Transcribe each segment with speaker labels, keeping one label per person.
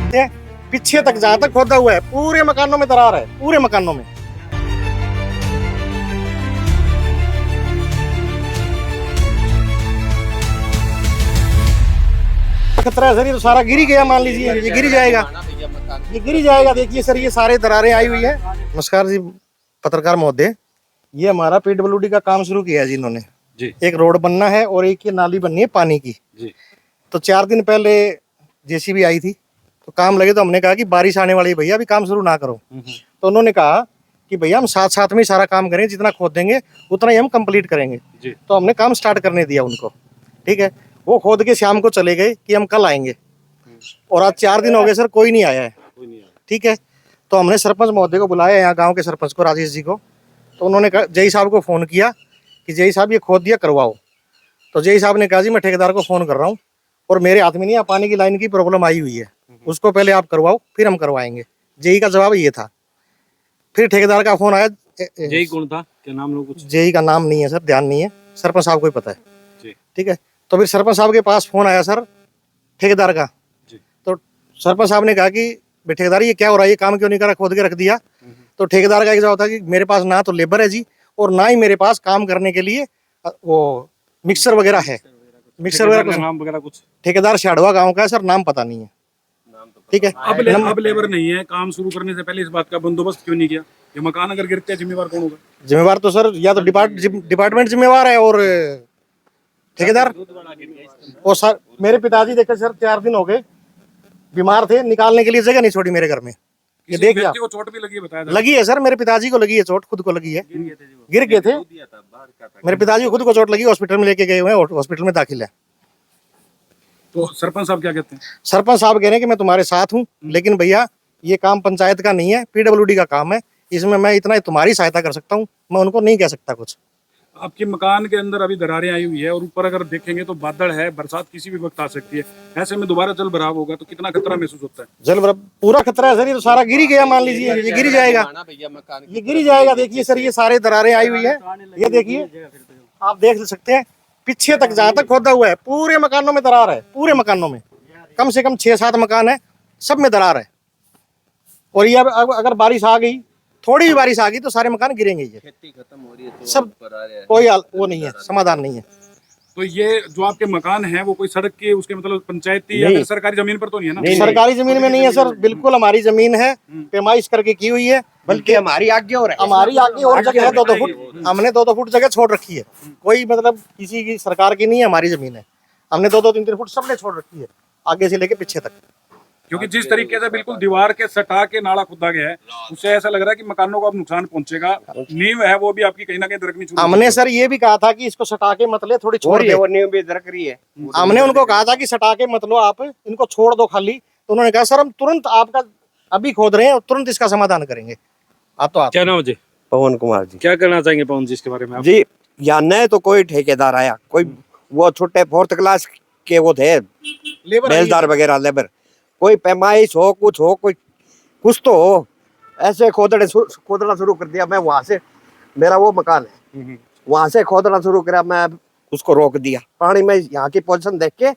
Speaker 1: सकते हैं पीछे तक जहां तक खोदा हुआ है पूरे मकानों में दरार है, पूरे मकानों में। खतरा है सर, ये तो सारा गिर ही गया, मान लीजिए ये गिर ही जाएगा, ये गिर ही जाएगा। देखिए सर ये सारे दरारें आई हुई है। नमस्कार जी पत्रकार महोदय, ये हमारा पीडब्ल्यूडी का काम शुरू किया है जी इन्होंने जी। एक रोड बनना है और एक ये नाली बननी है पानी की जी। तो 4 दिन पहले जेसीबी आई थी तो काम लगे, तो हमने कहा कि बारिश आने वाली है भैया, अभी काम शुरू ना करो। तो उन्होंने कहा कि भैया हम साथ साथ में सारा काम करें, जितना खोद देंगे उतना ही हम कंप्लीट करेंगे जी। तो हमने काम स्टार्ट करने दिया उनको, ठीक है। वो खोद के शाम को चले गए कि हम कल आएंगे, और आज 4 दिन हो गए सर, कोई नहीं आया है, ठीक है। तो हमने सरपंच महोदय को बुलाया, यहाँ गांव के सरपंच को, राजेश जी को। तो उन्होंने जय साहब को फ़ोन किया कि जय साहब ये खोद दिया, करवाओ। तो जय साहब ने कहा जी मैं ठेकेदार को फ़ोन कर रहा हूँ और मेरे हाथ में नहीं है, पानी की लाइन की प्रॉब्लम आई हुई है, उसको पहले आप करवाओ फिर हम करवाएंगे। जय का जवाब ये था। फिर ठेकेदार का फ़ोन आया।
Speaker 2: जय कौन था, क्या नाम लोग? कुछ
Speaker 1: जय का नाम नहीं है सर, ध्यान नहीं है, सरपंच साहब को ही पता है, ठीक है। तो फिर सरपंच साहब के पास फ़ोन आया सर ठेकेदार का। तो सरपंच साहब ने कहा कि ठेकेदार ये क्या हो रहा है, ये काम क्यों नहीं करा, खोद के रख दिया। तो ठेकेदार का एक जवाब था कि मेरे पास ना तो लेबर है जी, और ना ही मेरे पास काम करने के लिए वो मिक्सर वगैरह है। मिक्सर वगैरह
Speaker 2: नाम वगैरह कुछ?
Speaker 1: ठेकेदार शाड़वा गांव का है सर, नाम पता नहीं है, ठीक है।
Speaker 2: अब लेबर नहीं है, काम शुरू करने से पहले इस बात का बंदोबस्त क्यों नहीं किया? ये मकान अगर गिरते हैं जिम्मेवार कौन होगा?
Speaker 1: जिम्मेवार तो सर या तो डिपार्टमेंट जिम्मेवार है और ठेकेदार। और सर मेरे पिताजी देखे सर 4 दिन हो गए बीमार थे, निकालने के लिए जगह नहीं छोड़ी मेरे घर में। ये देखिए आप,
Speaker 2: चोट भी लगी है बताया?
Speaker 1: लगी है सर, मेरे पिताजी को लगी है चोट, खुद को लगी है, गिर गए थे। मेरे पिताजी को खुद को चोट लगी, हॉस्पिटल में लेके गए हुए हैं, हॉस्पिटल में दाखिल है।
Speaker 2: तो सरपंच साहब क्या कहते हैं?
Speaker 1: सरपंच साहब कह रहे हैं कि मैं तुम्हारे साथ हूँ, लेकिन भैया ये काम पंचायत का नहीं है, पीडब्ल्यूडी का काम है, इसमें मैं इतना तुम्हारी सहायता कर सकता हूँ, मैं उनको नहीं कह सकता कुछ।
Speaker 2: आपके मकान के अंदर अभी दरारें आई हुई है और ऊपर अगर देखेंगे तो बादल है, बरसात किसी भी वक्त आ सकती है, ऐसे में दोबारा जल भराव होगा तो कितना खतरा महसूस होता है?
Speaker 1: जल भराव पूरा खतरा है सर, ये तो सारा गिर ही गया, मान लीजिए ये गिर ही जाएगा, ये गिर ही जाएगा। देखिए सर ये सारे दरारें आई हुई है, ये देखिए आप देख सकते हैं पीछे तक जहां तक खोदा हुआ है पूरे मकानों में दरार है, पूरे मकानों में कम से कम 6-7 मकान है, सब में दरार है। और ये अगर बारिश आ गई, थोड़ी भी बारिश आ गई तो सारे मकान गिरेंगे, ये खेती खत्म हो रही है तो सब, कोई वो नहीं है, समाधान नहीं है। तो
Speaker 2: ये जो आपके मकान है वो कोई सड़क के उसके मतलब पंचायती या सरकारी जमीन पर तो नहीं है ना?
Speaker 1: नहीं, सरकारी जमीन में नहीं है सर, बिल्कुल हमारी जमीन है, पैमाइश करके की हुई है, बल्कि हमारी आगे और जगह है 2-2 फुट, हमने 2-2 फुट जगह छोड़ रखी है, कोई मतलब किसी की सरकार की नहीं है, हमारी जमीन है, हमने 2-2, 3-3 फुट सबने छोड़ रखी है, आगे से लेके पीछे तक।
Speaker 2: क्योंकि जिस तरीके से बिल्कुल दीवार के सटा के नाला खुदा गया है, उससे ऐसा लग रहा है कि मकानों को अब नुकसान पहुंचेगा। नींव है वो भी आपकी कहीं ना कहीं दरकनी शुरू। हमने
Speaker 1: सर ये भी कहा था कि इसको सटा के मत ले, थोड़ी छोड़ दे, वो नींव भी दरक रही है। हमने उनको कहा था कि सटा के मत लो, आप इनको छोड़ दो खाली। तो उन्होंने कहा सर हम तुरंत आपका अभी खोद रहे हैं और तुरंत इसका समाधान करेंगे। आप तो
Speaker 2: क्या नाम जी?
Speaker 3: पवन कुमार जी।
Speaker 2: क्या कहना चाहेंगे पवन जी इसके बारे में?
Speaker 3: जी या न तो कोई ठेकेदार आया, कोई वो छोटे 4th क्लास के वो थे बेलदार वगैरह लेबर, कोई पैमाइश हो, कुछ हो, कोई कुछ तो हो, ऐसे खोदना शुरू कर दिया। मैं वहां से, मेरा वो मकान है, वहां से खोदना शुरू करा, मैं उसको रोक दिया। पानी में यहाँ की पोजीशन देख के,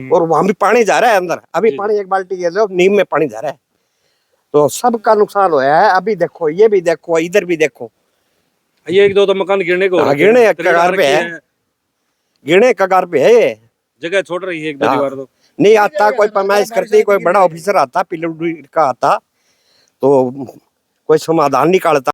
Speaker 3: और वहां भी पानी जा रहा है अंदर, अभी पानी 1 बाल्टी के लो, नीम में पानी जा रहा है, तो सबका नुकसान हुआ है। अभी देखो, ये भी देखो, इधर भी देखो,
Speaker 2: ये 1-2 तो मकान गिरने को,
Speaker 3: गिरने कगार पे है, गिरने कगार पे है, ये
Speaker 2: जगह छोड़ रही है 1-2 दीवार तो
Speaker 3: नहीं आता। कोई पैमाइश करती, कोई बड़ा ऑफिसर आता, पीडब्ल्यूडी का आता, तो कोई समाधान निकालता।